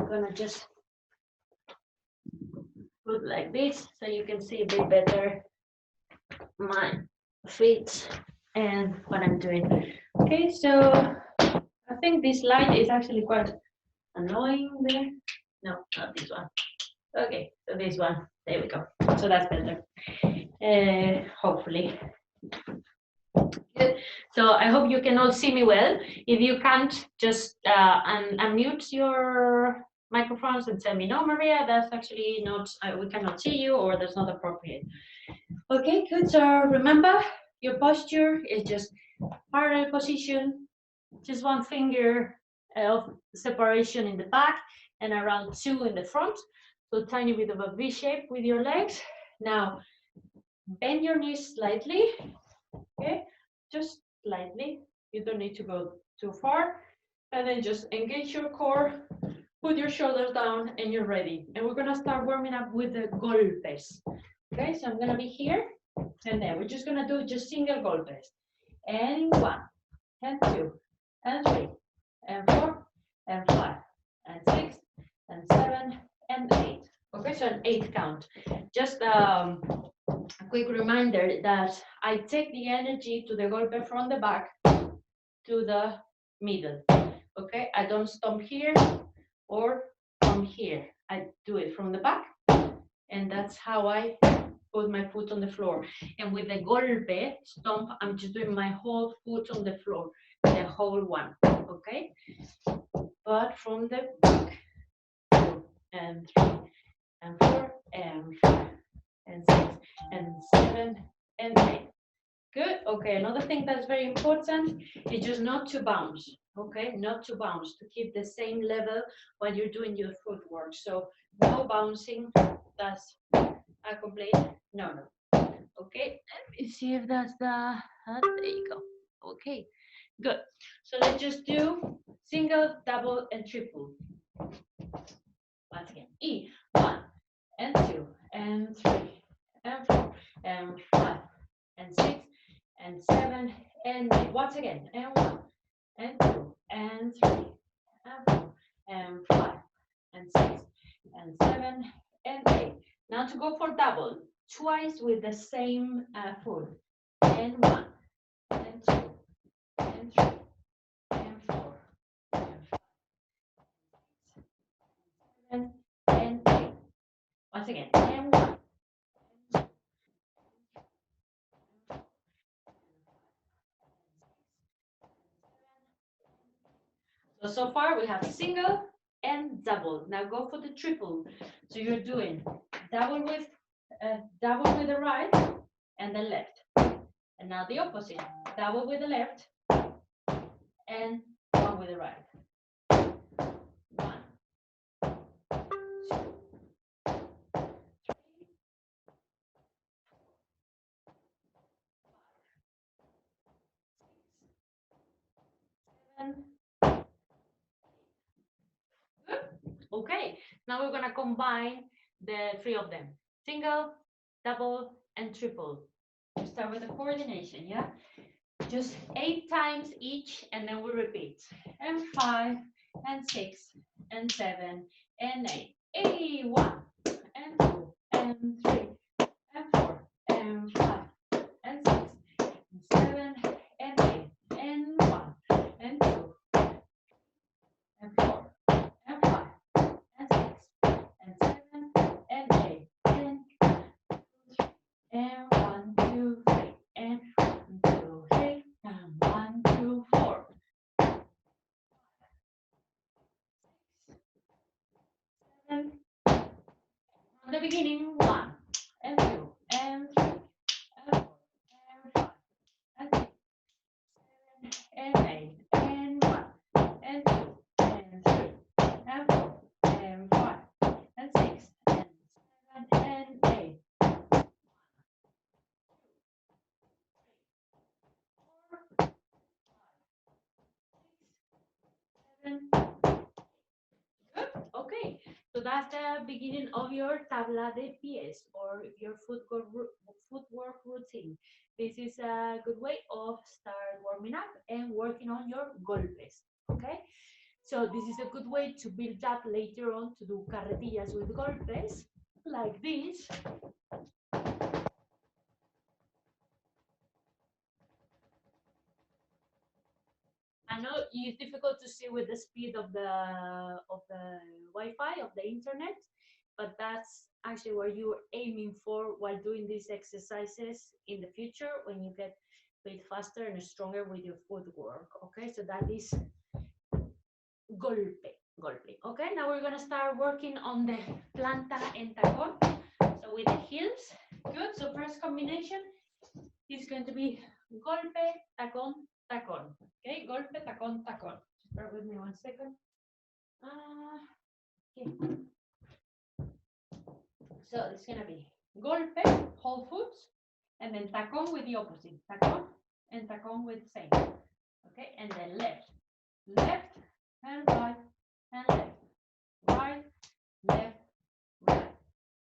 gonna just put like this so you can see a bit better my feet and what I'm doing. Okay, so I think this light is actually quite annoying there. No, not this one. Okay, so this one. There we go. So that's better. Hopefully. Good. So I hope you can all see me well. If you can't, just unmute your microphones and tell me, no, Maria, that's actually not, we cannot see you, or that's not appropriate. Okay, good. So remember, your posture is just parallel position, just one finger of separation in the back and around 2 in the front. So tiny bit of a V shape with your legs. Now, bend your knees slightly, okay? Just slightly. You don't need to go too far. And then just engage your core, put your shoulders down, and you're ready. And we're gonna start warming up with the golpes. Okay, so I'm gonna be here, and then we're just gonna do just single golpes. And 1, and 2, and 3, and 4, and 5, and 6, and 7, and 8. Okay, so an 8 count. Just a quick reminder that I take the energy to the golpe from the back to the middle. Okay, I don't stomp here or from here. I do it from the back, and that's how I put my foot on the floor. And with the golpe stomp, I'm just doing my whole foot on the floor, the whole one. Okay, but from the back, 2, and 3, and 4, and 5, and 6, and 7, and 8. Good. Okay, another thing that's very important is just not to bounce. Okay, not to bounce, to keep the same level while you're doing your footwork. So no bouncing. That's a complete no. Okay, let me see if that's the, there you go. Okay, good. So let's just do single, double, and triple. Once again, E, 1, and 2, and 3, and 4, and 5, and 6, and 7, and 8. Once again, and 1, and 2, and 3, and 4, and 5, and 6, and 7, and 8. Now to go for double, twice with the same foot. And 1, and 2, and 3, and 4, and 5, and 7, and 8. Once again, and 1. So far we have single and double. Now go for the triple. So you're doing double with the right and the left. And now the opposite. Double with the left and 1 with the right. 1, 2, 7. Good. Okay, now we're gonna combine the 3 of them. Single, double, and triple. We start with the coordination, yeah? Just 8 times each, and then we repeat. And 5, and 6, and 7, and 8. 1, and 2, and 3, and 4, and 5, and 6, and 7, and 8, and 1, and 2, and 4, and 5, and 6, and 7, and 8, and 2, and 1, 2, 3, and 1, 2, 3, and 1, 2, 4. And from the beginning, 1, and 2, and 3, and 4, and 5, and 6, 7, and 8, and 1, and 2, and 3, and 4, and 5, and 6, and 7, and 8. 4, 7. Good. Okay. So that's the beginning of your tabla de pies or your footwork routine. This is a good way of start warming up and working on your golpes. Okay. So this is a good way to build up later on to do carretillas with golpes like this. I know it's difficult to see with the speed of the Wi-Fi of the internet, but that's actually what you're aiming for while doing these exercises in the future when you get a bit faster and stronger with your footwork. Okay, so that is golpe, golpe. Okay, now we're gonna start working on the planta en tacón. So with the heels, good. So first combination is going to be golpe, tacón, tacón. Okay, golpe, tacón, tacón. Just bear with me 1 second. Okay. So it's gonna be golpe, whole foot, and then tacón with the opposite. Tacón and tacón with same. Okay, and then left, left, and right, and left, right, left, right,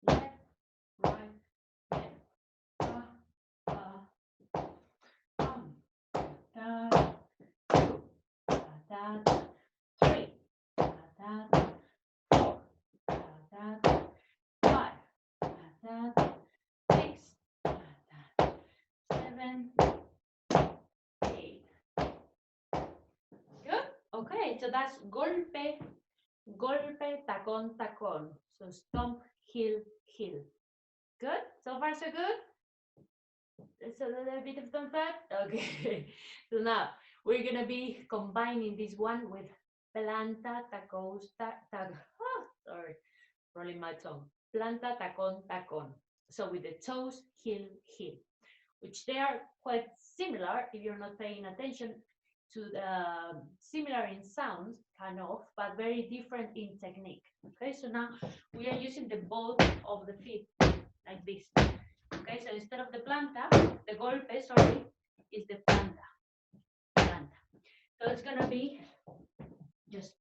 left, right, left. Da, 3, da, 4, da, 5, da, 6, da, 7, 8. Good. Okay, so that's golpe, golpe, tacón, tacón. So stomp, heel, heel. Good. So far, so good. So a little bit of thumbs up. Okay. So now we're gonna be combining this one with planta, tacos, sorry, rolling my tongue. Planta, tacón, tacón. So with the toes, heel, heel, which they are quite similar if you're not paying attention to the similar in sound, kind of, but very different in technique. Okay, so now we are using the ball of the feet like this. Okay, so instead of the planta, the golpe, sorry, is the planta. Planta. So it's gonna be just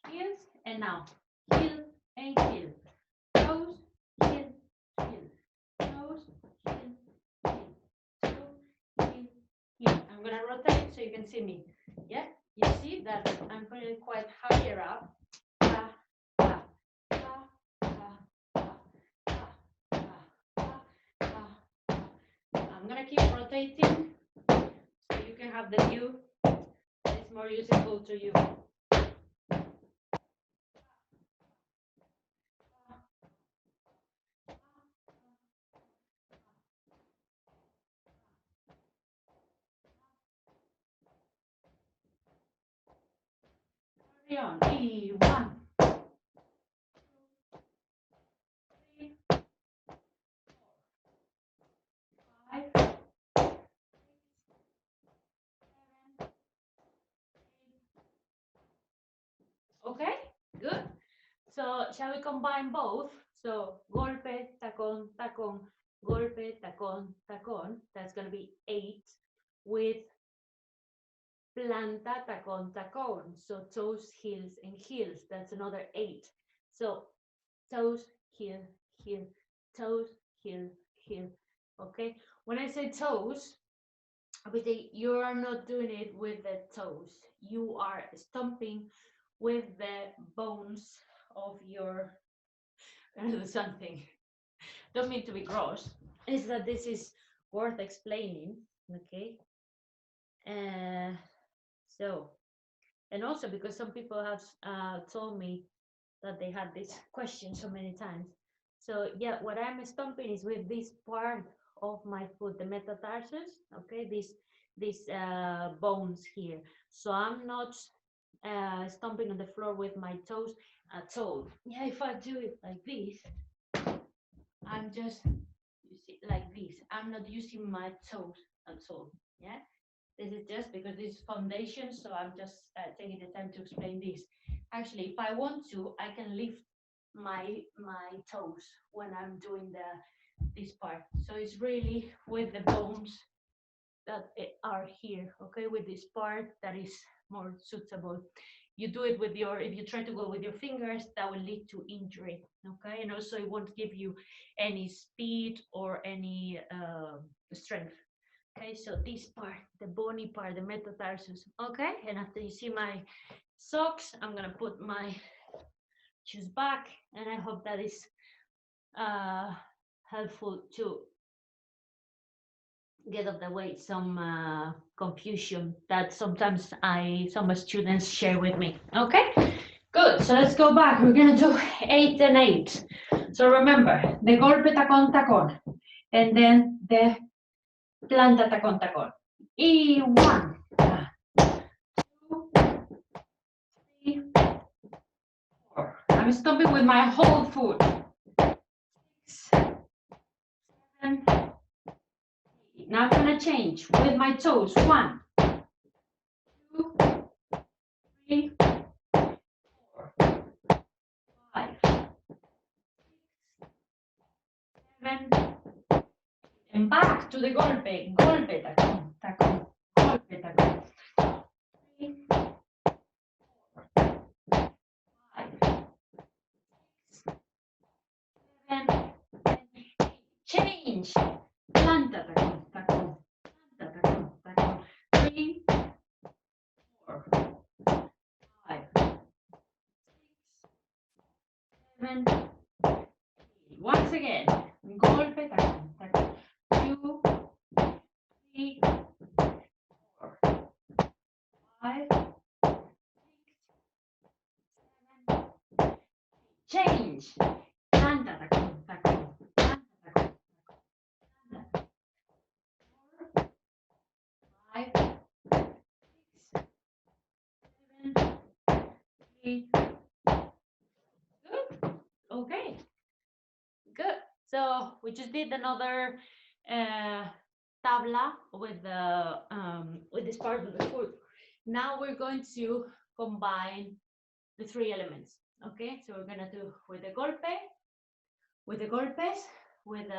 heels and now heel and heel. Toes, heel, heel. Toes, heel, heel. Toe, heel, heel. I'm gonna rotate so you can see me. Yeah, you see that I'm putting it quite higher up. I'm gonna keep rotating so you can have the view that is more useful to you. Carry on. 1, 2, 3, 4, 5, 7. Okay, good. So shall we combine both? So golpe, tacón, tacón, golpe, tacón, tacón. That's going to be 8 with planta, tacón, tacón. So toes, heels, and heels. That's another 8. So toes, heel, heel, toes, heel, heel. Okay. When I say toes, you are not doing it with the toes. You are stomping with the bones of your something. Don't mean to be gross. Is that this is worth explaining? Okay. So, and also because some people have told me that they had this question so many times. So yeah, what I'm stomping is with this part of my foot, the metatarsus. Okay, these bones here. So I'm not stomping on the floor with my toes at all. Yeah, if I do it like this, I'm just, you see, like this. I'm not using my toes at all. Yeah, this is just because this is foundation, so I'm just taking the time to explain this. Actually, if I want to, I can lift my toes when I'm doing this part. So it's really with the bones that are here, okay, with this part that is more suitable. You do it with your, if you try to go with your fingers, that will lead to injury, okay, and also it won't give you any speed or any strength. Okay, so this part, the bony part, the metatarsus. Okay, and after you see my socks, I'm gonna put my shoes back, and I hope that is helpful to get off the way some confusion that sometimes some students share with me. Okay, good. So let's go back. We're gonna do 8 and 8. So remember the golpe tacón tacón, and then the planta tacón tacón. Y 1, 2, 3, 4. I'm stomping with my whole foot. 6, 7. Now I'm gonna change with my toes. 1, 2, 3, 4, 5, 7, and back to the golpe, golpe, tacón, tacón, golpe, tacón. 3, 4, 5, 6, 7, and 8. Change. Planta, tacón, tacón, planta, tacón, tacón. 3, 4, 5, 6, 7, 8. Once again, golpe, tacón, tacón. 2, 3, 4, 5, 6, 7. Change. Planta, tacón, tacón. Planta, tacón, tacón. 4, 5, 6, 7, 8. Good. Okay. Good. So we just did another tabla with this part of the foot. Now we're going to combine the 3 elements. Okay, so we're gonna do with the golpes, with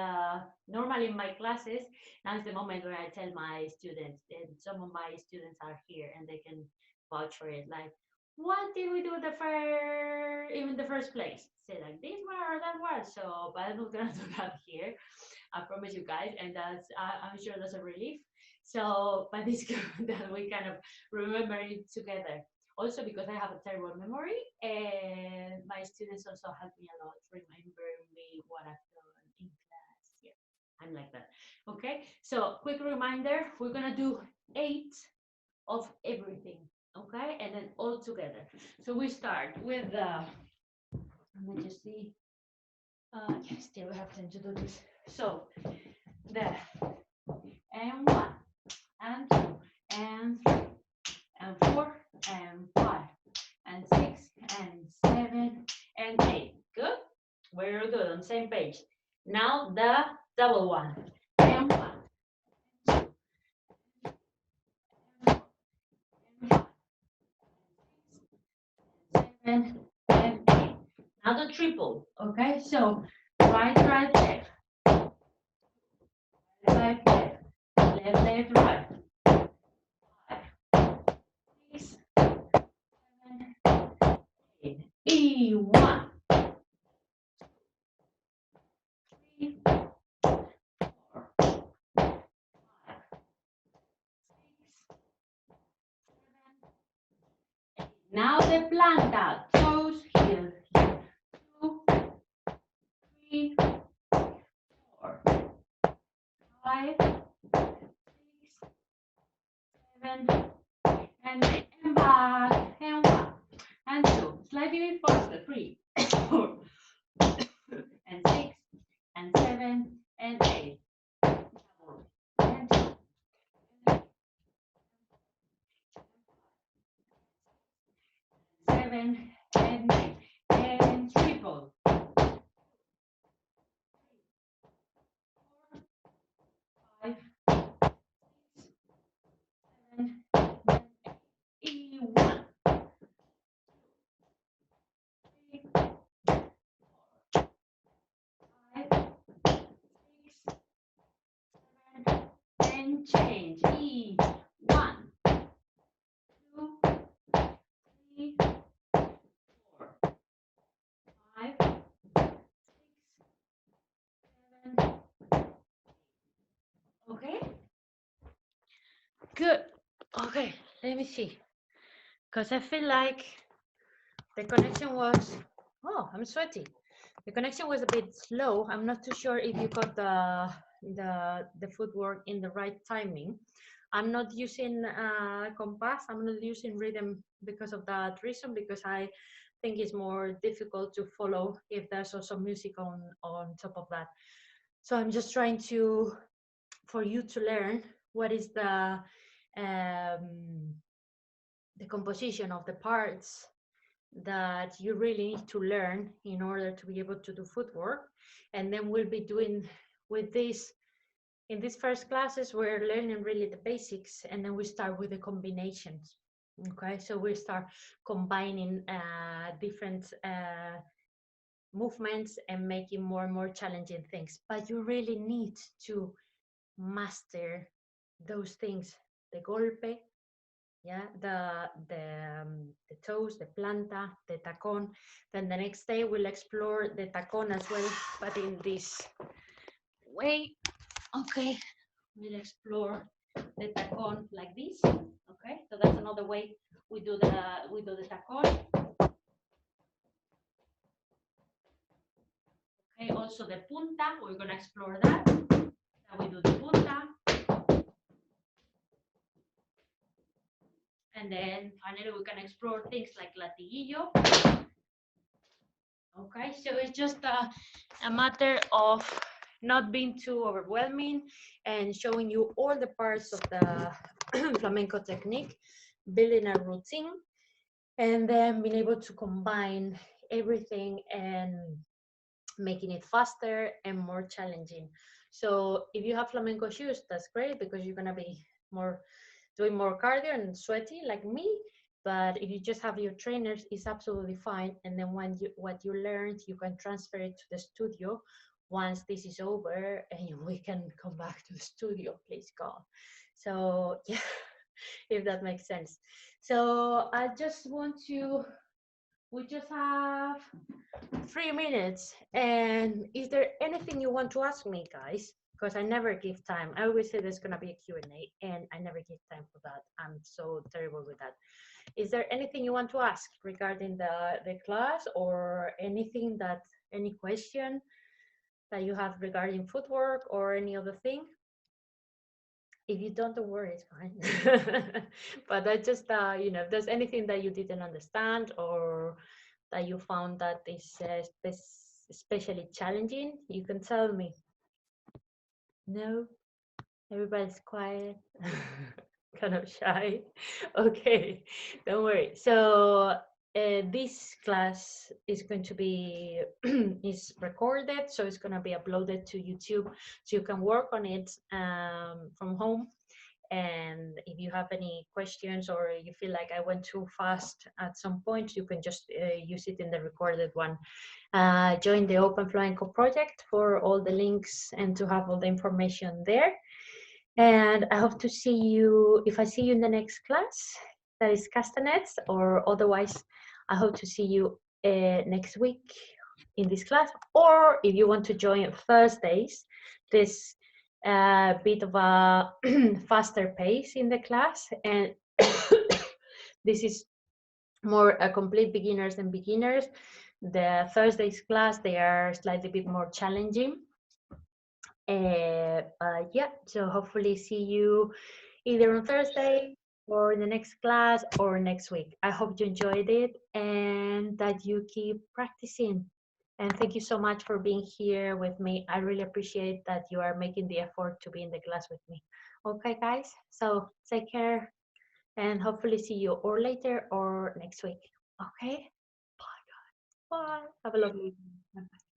normally in my classes. Now is the moment where I tell my students, and some of my students are here and they can vouch for it. Like, what did we do in the first place? Say like this one or that one. So, but I'm not gonna do that here. I promise you guys, and I'm sure that's a relief. So, but it's good that we kind of remember it together. Also because I have a terrible memory, and my students also help me a lot, remembering me what I've done in class. Yeah, I'm like that. Okay, so quick reminder, we're gonna do 8 of everything. Okay, and then all together. So we start with let me just see. Yeah, still have time to do this. So the and 1 and 2 and 3 and 4 and 5 and 6 and 7 and 8. Good? We're good, on the same page. Now the double one. And 1, 2, and 4, and 5, and 6, and 7 and 8. Now the triple. Okay, so right, left, right, left, right. 6, 7, 8. E1, 3, 4, 5, 6, 7. Now the planta, toes here, 2, 3, 4, 5, 6, 7, and 8. And back, and 1, and 2. Slightly faster, 3, 4, and 6, and 7, and 8. And 2, and 7, and 8. And triple. 5, 6, 7, and 8. E1, 3, 4, 5, 6, 7, and change. E1, 2, 3, 4, 5, 6, 7. Okay. Good. Okay, let me see. Because I feel like the connection was, oh, I'm sweaty. The connection was a bit slow. I'm not too sure if you got the footwork in the right timing. I'm not using compass. I'm not using rhythm because of that reason, because I think it's more difficult to follow if there's also music on top of that. So I'm just trying to, for you to learn what is the composition of the parts that you really need to learn in order to be able to do footwork. And then we'll be doing with this, in these first classes, we're learning really the basics, and then we start with the combinations. Okay, so we start combining different movements and making more and more challenging things. But you really need to master those things: the golpe, yeah, the toes, the planta, the tacón. Then the next day we'll explore the tacón as well, but in this way. Okay, we'll explore the tacón like this. Okay, so that's another way we do the tacón. Okay, also the punta, we're gonna explore that. So we do the punta. And then finally we can explore things like latiguillo. Okay, so it's just a matter of not being too overwhelming and showing you all the parts of the flamenco technique, building a routine, and then being able to combine everything and making it faster and more challenging. So if you have flamenco shoes, that's great, because you're gonna be doing more cardio and sweaty like me. But if you just have your trainers, it's absolutely fine. And then what you learned, you can transfer it to the studio once this is over, and we can come back to the studio, please God. So yeah, if that makes sense. So I just want to, we just have 3 minutes. And is there anything you want to ask me, guys? Because I never give time. I always say there's gonna be a Q&A, and I never give time for that. I'm so terrible with that. Is there anything you want to ask regarding the class, or anything any question that you have regarding footwork or any other thing? If you don't worry, it's fine. But I just, if there's anything that you didn't understand, or that you found that is especially challenging, you can tell me. No? Everybody's quiet. Kind of shy. Okay, don't worry. So this class is going to be is recorded, so it's going to be uploaded to YouTube, so you can work on it from home. And if you have any questions, or you feel like I went too fast at some point, you can just use it in the recorded one. Join the Open Flamenco project for all the links and to have all the information there. And I hope to see you, if I see you in the next class, that is Castanet, or otherwise, I hope to see you next week in this class. Or if you want to join Thursdays, this bit of a faster pace in the class, and this is more a complete beginners and beginners. The Thursdays class, they are slightly bit more challenging. Yeah, so hopefully see you either on Thursday or in the next class or next week. I hope you enjoyed it and that you keep practicing. And thank you so much for being here with me. I really appreciate that you are making the effort to be in the class with me. Okay, guys, so take care and hopefully see you or later or next week. Okay, bye, guys. Bye. Have a lovely evening. Bye.